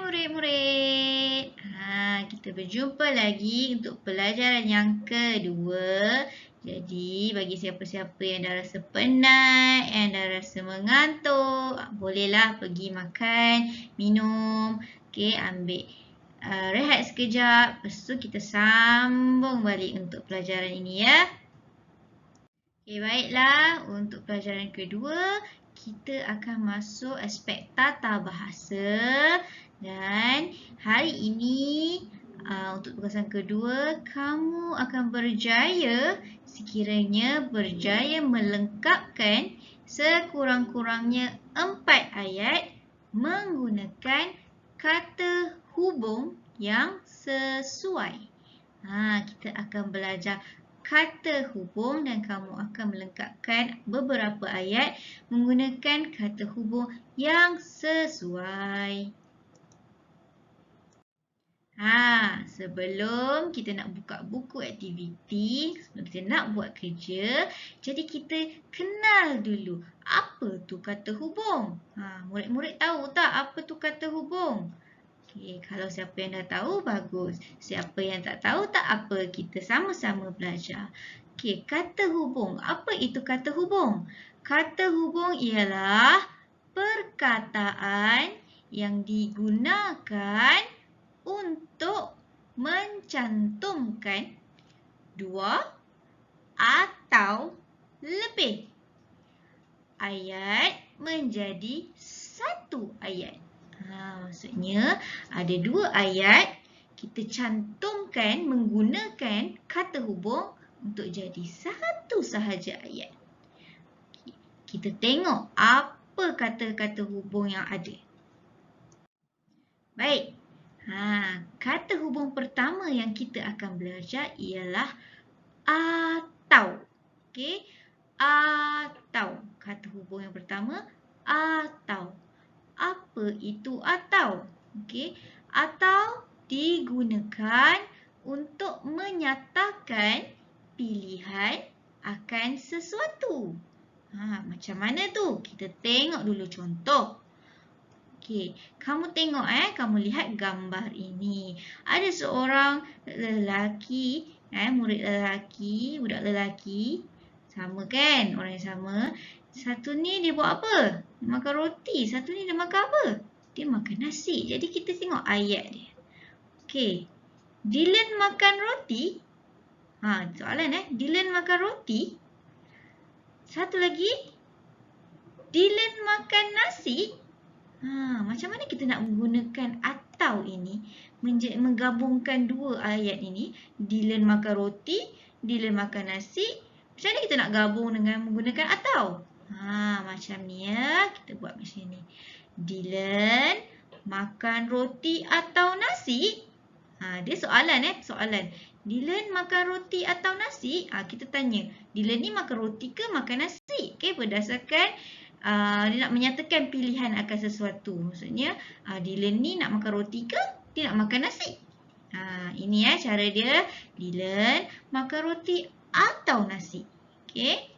murid-murid. Kita berjumpa lagi untuk pelajaran yang kedua. Jadi, bagi siapa-siapa yang dah rasa penat, yang dah rasa mengantuk, bolehlah pergi makan, minum. Okey, ambil rehat sekejap. Lepas tu kita sambung balik untuk pelajaran ini ya. Okey, baiklah. Untuk pelajaran kedua, kita akan masuk aspek tata bahasa. Dan hari ini, untuk tugasan kedua, kamu akan berjaya sekiranya berjaya melengkapkan sekurang-kurangnya 4 ayat menggunakan kata hubung yang sesuai. Kita akan belajar kata hubung dan kamu akan melengkapkan beberapa ayat menggunakan kata hubung yang sesuai. Sebelum kita nak buka buku aktiviti, sebelum kita nak buat kerja, jadi kita kenal dulu apa tu kata hubung. Murid-murid tahu tak apa tu kata hubung? Okey, kalau siapa yang dah tahu, bagus. Siapa yang tak tahu, tak apa. Kita sama-sama belajar. Okey, kata hubung. Apa itu kata hubung? Kata hubung ialah perkataan yang digunakan untuk mencantumkan dua atau lebih ayat menjadi satu ayat. Maksudnya ada dua ayat, kita cantumkan menggunakan kata hubung untuk jadi satu sahaja ayat. Kita tengok apa kata-kata hubung yang ada. Baik. Kata hubung pertama yang kita akan belajar ialah atau. Okey. Atau. Kata hubung yang pertama, atau. Apa itu atau? Okey. Atau digunakan untuk menyatakan pilihan akan sesuatu. Macam mana tu? Kita tengok dulu contoh. Okey, kamu tengok kamu lihat gambar ini. Ada seorang lelaki, murid lelaki, budak lelaki. Sama kan? Orang yang sama. Satu ni dia buat apa? Dia makan roti. Satu ni dia makan apa? Dia makan nasi. Jadi kita tengok ayat dia. Okey. Dylan makan roti. Soalan Dylan makan roti. Satu lagi. Dylan makan nasi. Macam mana kita nak menggunakan atau ini, menggabungkan dua ayat ini. Dylan makan roti, Dylan makan nasi. Macam mana kita nak gabung dengan menggunakan atau? Macam ni ya. Kita buat macam ni. Dylan makan roti atau nasi? Dia soalan soalan. Dylan makan roti atau nasi? Kita tanya, Dylan ni makan roti ke makan nasi? Okay, berdasarkan dia nak menyatakan pilihan akan sesuatu. Maksudnya, Dylan ni nak makan roti ke dia nak makan nasi? Ini cara dia. Dylan makan roti atau nasi. Okey.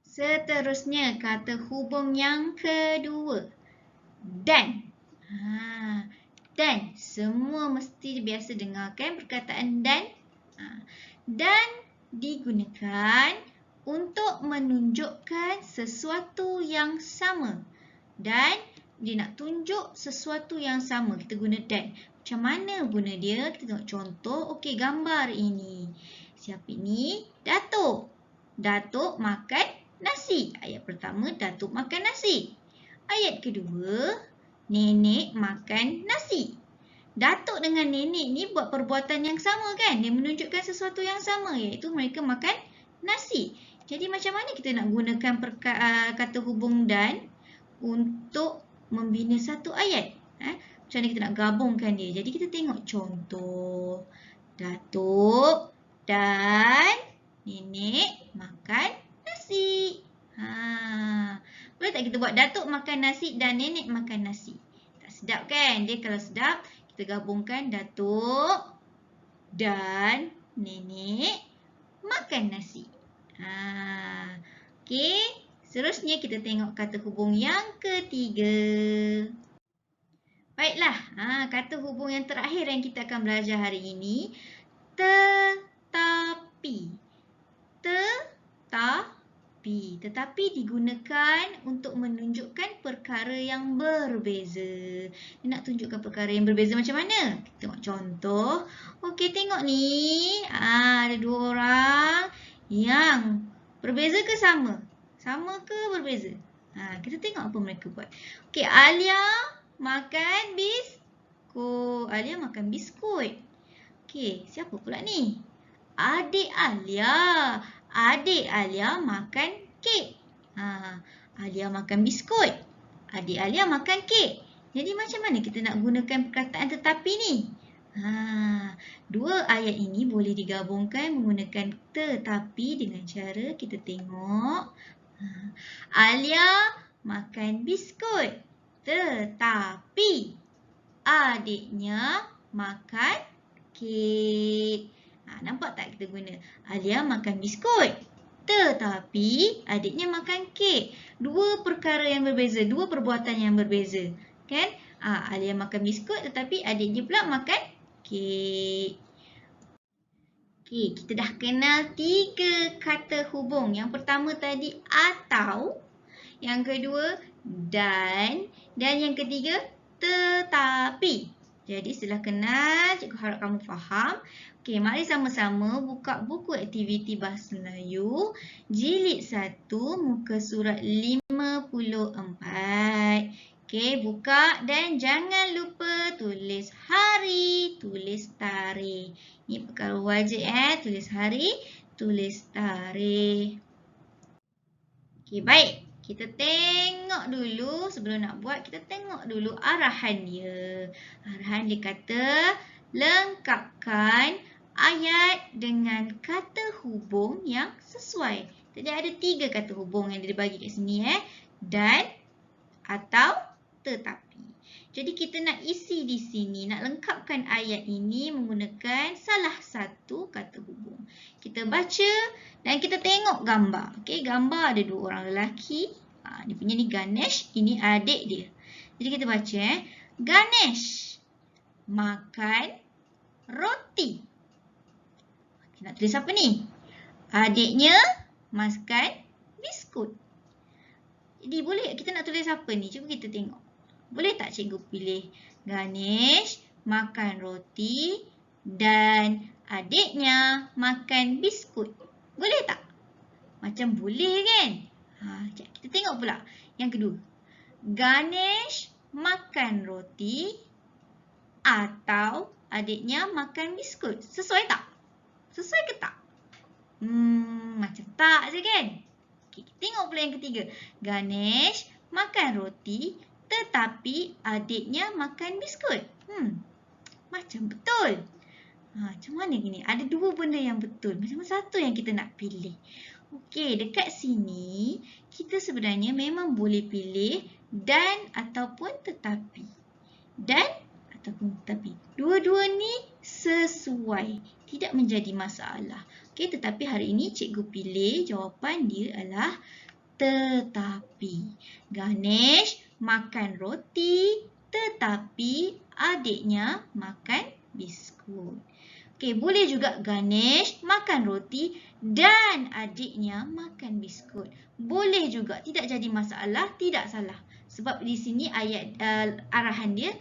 Seterusnya, kata hubung yang kedua. Dan. Dan. Semua mesti biasa dengarkan perkataan dan. Dan digunakan untuk menunjukkan sesuatu yang sama. Dan dia nak tunjuk sesuatu yang sama. Kita guna dan. Macam mana guna dia? Kita tengok contoh. Okey, gambar ini. Siapa ini? Datuk. Datuk makan nasi. Ayat pertama, Datuk makan nasi. Ayat kedua, nenek makan nasi. Datuk dengan nenek ni buat perbuatan yang sama kan? Dia menunjukkan sesuatu yang sama, iaitu mereka makan nasi. Jadi macam mana kita nak gunakan kata hubung dan untuk membina satu ayat? Macam mana kita nak gabungkan dia? Jadi kita tengok contoh. Datuk dan nenek makan nasi. Boleh tak kita buat Datuk makan nasi dan nenek makan nasi? Tak sedap kan? Dia kalau sedap, kita gabungkan Datuk dan nenek makan nasi. Okey. Seterusnya kita tengok kata hubung yang ketiga. Kata hubung yang terakhir yang kita akan belajar hari ini, tetapi. Tetapi digunakan untuk menunjukkan perkara yang berbeza. Dia nak tunjukkan perkara yang berbeza macam mana? Kita tengok contoh. Okey, tengok ni. Ada dua orang yang berbeza ke sama? Sama ke berbeza? Kita tengok apa mereka buat. Okey, Alia makan biskut. Alia makan biskut. Okey, siapa pula ni? Adik Alia. Adik Alia makan kek. Alia makan biskut. Adik Alia makan kek. Jadi macam mana kita nak gunakan perkataan tetapi ni? Dua ayat ini boleh digabungkan menggunakan tetapi dengan cara kita tengok. Alia makan biskut. Tetapi adiknya makan kek. Nampak tak kita guna? Alia makan biskut. Tetapi adiknya makan kek. Dua perkara yang berbeza. Dua perbuatan yang berbeza. Kan? Alia makan biskut tetapi adiknya pula makan kek. Okey, kita dah kenal 3 kata hubung. Yang pertama tadi atau. Yang kedua dan. Dan yang ketiga tetapi. Jadi setelah kenal, cikgu harap kamu faham. Okey, mari sama-sama buka buku aktiviti Bahasa Melayu jilid 1 muka surat 54. Okey, buka dan jangan lupa tulis hari, tulis tarikh. Ini perkara wajib tulis hari, tulis tarikh. Okey, baik. Kita tengok dulu sebelum nak buat, kita tengok dulu arahan dia. Arahan dia kata, lengkapkan ayat dengan kata hubung yang sesuai. Jadi ada 3 kata hubung yang dia bagi kat sini. Dan, atau, tetapi. Jadi kita nak isi di sini, nak lengkapkan ayat ini menggunakan salah satu kata hubung. Kita baca dan kita tengok gambar. Okey, gambar ada 2 orang lelaki. Dia punya ni Ganesh, ini adik dia. Jadi kita baca Ganesh makan roti. Kita nak tulis apa ni? Adiknya makan biskut. Jadi boleh kita nak tulis apa ni? Cuba kita tengok. Boleh tak cikgu pilih Ganesh makan roti dan adiknya makan biskut? Boleh tak? Macam boleh kan? Kita tengok pula yang kedua. Ganesh makan roti atau adiknya makan biskut. Sesuai tak? Sesuai ke tak? Macam tak je kan? Okay, tengok pula yang ketiga. Ganesh makan roti tetapi adiknya makan biskut. Macam betul. Macam mana gini? Ada 2 benda yang betul. Macam satu yang kita nak pilih. Okey, dekat sini kita sebenarnya memang boleh pilih dan ataupun tetapi. Dan ataupun tetapi. Dua-dua ni sesuai. Tidak menjadi masalah. Okey, tetapi hari ini cikgu pilih jawapan dia adalah tetapi. Ganesh makan roti tetapi adiknya makan biskut. Okey, boleh juga Ganesh makan roti dan adiknya makan biskut. Boleh juga, tidak jadi masalah, tidak salah. Sebab di sini ayat arahan dia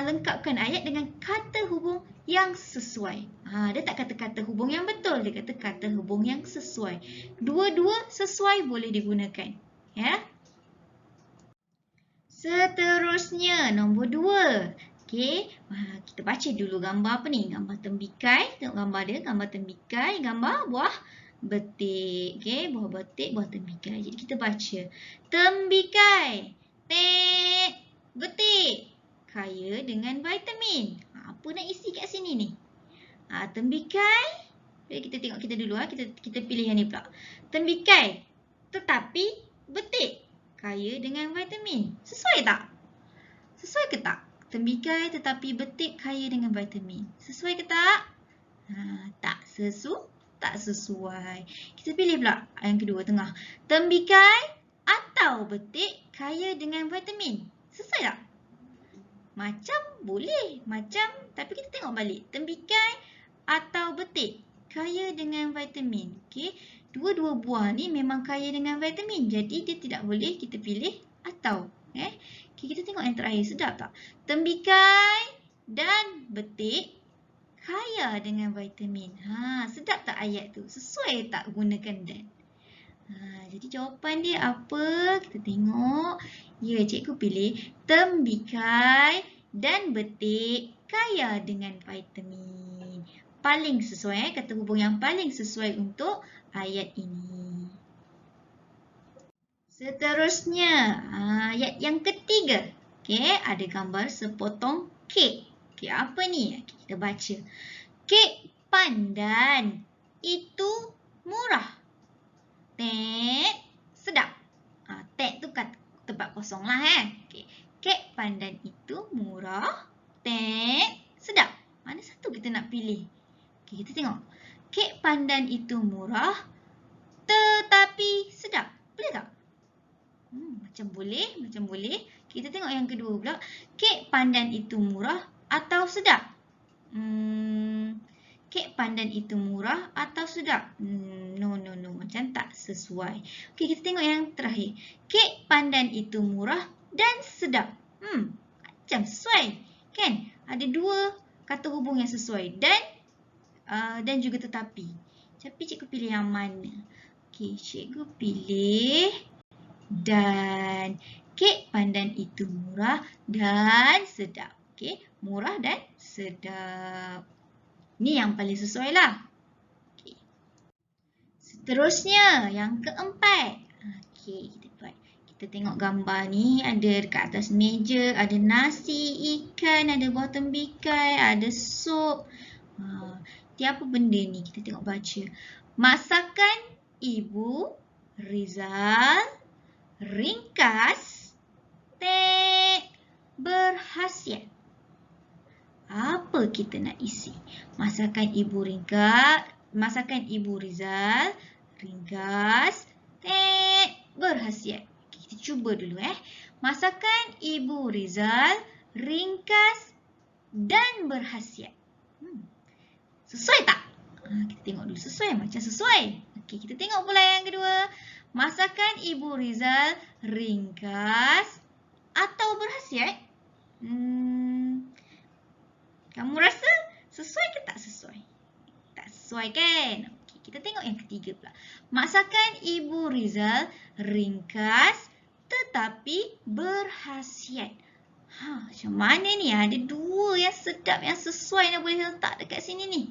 lengkapkan ayat dengan kata hubung yang sesuai. Dia tak kata kata hubung yang betul, dia kata kata hubung yang sesuai. Dua-dua sesuai boleh digunakan. Ya. Seterusnya nombor 2. Okey, kita baca dulu gambar apa ni? Gambar tembikai. Tengok gambar dia, gambar tembikai, gambar buah betik. Okey, buah betik, buah tembikai. Jadi kita baca. Tembikai, betik, kaya dengan vitamin. Apa nak isi kat sini ni? Tembikai. Jadi kita tengok kita dulu. Kita pilih yang ni pula. Tembikai, tetapi betik, kaya dengan vitamin. Sesuai tak? Sesuai ke tak? Tembikai tetapi betik kaya dengan vitamin. Sesuai ke tak? Tak sesuai. Kita pilih pula yang kedua tengah. Tembikai atau betik kaya dengan vitamin. Sesuai tak? Macam boleh. Macam, tapi kita tengok balik. Tembikai atau betik kaya dengan vitamin. Okey. Dua-dua buah ni memang kaya dengan vitamin. Jadi dia tidak boleh kita pilih atau. Okay, kita tengok yang terakhir. Sedap tak? Tembikai dan betik kaya dengan vitamin. Sedap tak ayat tu? Sesuai tak gunakan dan? Jadi jawapan dia apa? Kita tengok. Ya, cikgu pilih tembikai dan betik kaya dengan vitamin. Paling sesuai, kata hubung yang paling sesuai untuk ayat ini. Seterusnya, ayat yang ketiga. Okey, ada gambar sepotong kek. Okey, apa ni? Kita baca. Kek pandan itu murah. Tek sedap. Tek tu kat tempat kosong lah. Okay. Kek pandan itu murah. Tek sedap. Mana satu kita nak pilih? Okay, kita tengok. Kek pandan itu murah tetapi sedap. Boleh tak? Macam boleh, macam boleh. Kita tengok yang kedua pula. Kek pandan itu murah atau sedap? Kek pandan itu murah atau sedap? No. Macam tak sesuai. Okey, kita tengok yang terakhir. Kek pandan itu murah dan sedap. Macam sesuai. Kan? Ada dua kata hubung yang sesuai. Dan juga tetapi. Tapi cikgu pilih yang mana? Okey, cikgu pilih dan. Kek pandan itu murah dan sedap. Okey, murah dan sedap. Ini yang paling sesuai lah. Okay. Seterusnya, yang keempat. Okey, kita buat. Kita tengok gambar ni. Ada dekat atas meja. Ada nasi, ikan, ada buah tembikai, ada sup. Dia apa benda ni? Kita tengok baca. Masakan Ibu Rizal ringkas berkhasiat. Apa kita nak isi? Masakan Ibu Rizal ringkas berkhasiat. Kita cuba dulu Masakan Ibu Rizal ringkas dan berkhasiat. Sesuai tak? Kita tengok dulu sesuai. Macam sesuai. Okey, kita tengok pula yang kedua. Masakan Ibu Rizal ringkas atau berkhasiat? Kamu rasa sesuai ke tak sesuai? Tak sesuai kan? Okey, kita tengok yang ketiga pula. Masakan Ibu Rizal ringkas tetapi berkhasiat. Macam mana ni? Ada dua yang sedap, yang sesuai yang boleh letak dekat sini ni.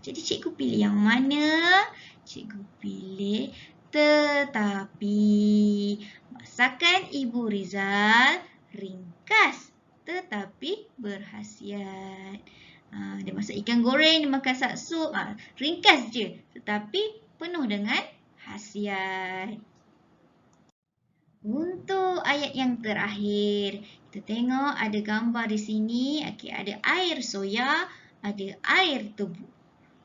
Jadi cikgu pilih yang mana? Cikgu pilih tetapi. Masakan Ibu Rizal ringkas tetapi berkhasiat. Dia masak ikan goreng, dia makan sup. Ringkas je tetapi penuh dengan khasiat. Untuk ayat yang terakhir, kita tengok ada gambar di sini. Okey, ada air soya, ada air tebu.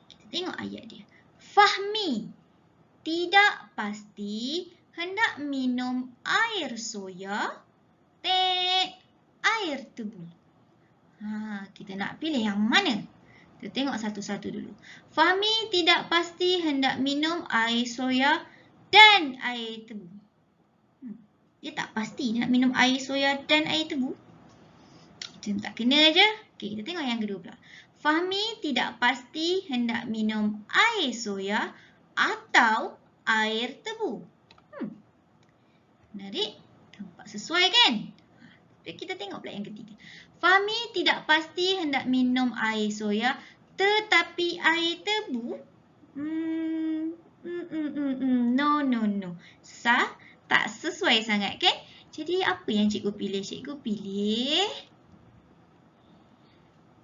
Kita tengok ayat dia. Fahmi tidak pasti hendak minum air soya, air tebu. Kita nak pilih yang mana? Kita tengok satu-satu dulu. Fahmi tidak pasti hendak minum air soya dan air tebu. Dia tak pasti nak minum air soya dan air tebu. Macam tak kena je. Okey, kita tengok yang kedua pula. Fahmi tidak pasti hendak minum air soya atau air tebu. Menarik? Nampak sesuai kan? Kita tengok pula yang ketiga. Fahmi tidak pasti hendak minum air soya tetapi air tebu. No. Tak sesuai sangat kan? Jadi apa yang cikgu pilih? Cikgu pilih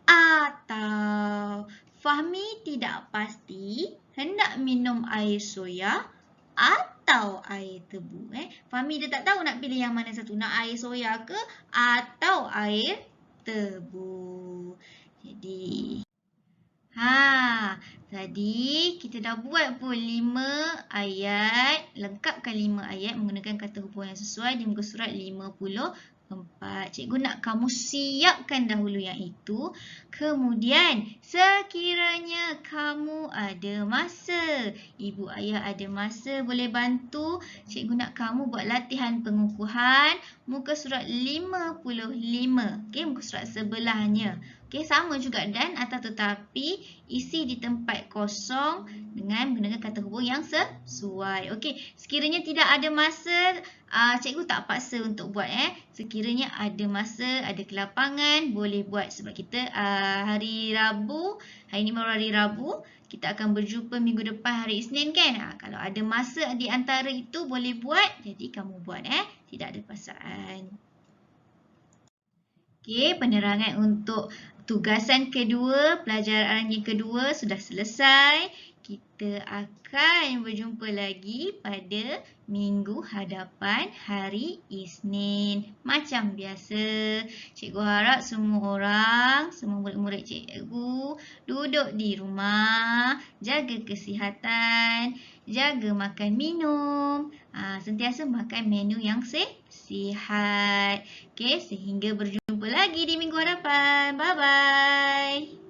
atau. Fahmi tidak pasti hendak minum air soya atau air tebu. Fahmi dia tak tahu nak pilih yang mana satu. Nak air soya ke atau air tebu. Tadi kita dah buat pun 5 ayat. Lengkapkan 5 ayat menggunakan kata hubung yang sesuai di muka surat 57. 4. Cikgu nak kamu siapkan dahulu yang itu. Kemudian, sekiranya kamu ada masa, ibu ayah ada masa, boleh bantu. Cikgu nak kamu buat latihan pengukuhan muka surat 55. Okey, muka surat sebelahnya. Okey, sama juga dan atau tetapi isi di tempat kosong dengan menggunakan kata hubung yang sesuai. Okey, sekiranya tidak ada masa, cikgu tak paksa untuk buat. Sekiranya ada masa, ada kelapangan, boleh buat sebab kita hari Rabu, hari ini baru hari Rabu, kita akan berjumpa minggu depan hari Isnin kan? Kalau ada masa di antara itu boleh buat, jadi kamu buat. Tidak ada paksaan. Okey, penerangan untuk tugasan kedua, pelajaran yang kedua sudah selesai. Kita akan berjumpa lagi pada minggu hadapan hari Isnin. Macam biasa, cikgu harap semua orang, semua murid-murid cikgu duduk di rumah, jaga kesihatan, jaga makan minum, sentiasa makan menu yang sihat. Okey, sehingga berjumpa lagi di minggu hadapan. Bye-bye.